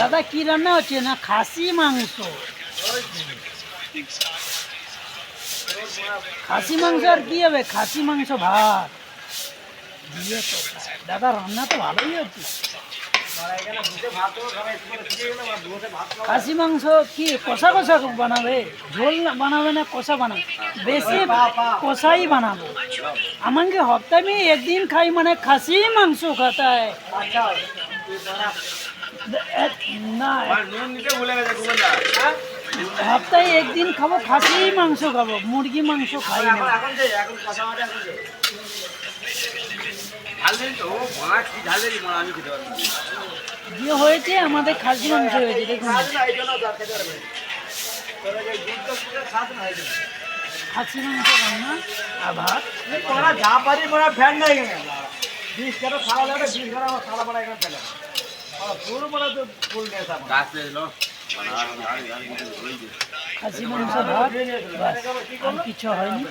দাদা কি রান্না হচ্ছে? না খাসি মাংস। খাসি মাংস আর কি হবে? খাসি মাংস ভাত দিয়ে তো। দাদা রান্না তো ভালোই হচ্ছে। খাসি মাংস কি কষা কষা বানাবে? ঝোল বানাবে না কষা বানাবে? বেশি কষাই বানাবো। আমাকে हफ्ते में एक दिन खाई মানে খাসি মাংস खाता है না। সপ্তাহে একদিন খাবো খাসি মাংস, খাবো মুরগি মাংস খাই না। যে হয়েছে আমাদের খাসি মাংস হয়েছে দেখুন। খাসি মাংস রান্না আর ভাত। যা পারি বড় ফ্যান নাই এখানে 20 টাকা সারা লাগে 20 টাকা আমার সারা বড় এখানে ফেলে পুরো বড় তো ফুল নেই সামনে গাছ ले लो খাসি মাংস ভাত, বাস আর কিছু হয়নি।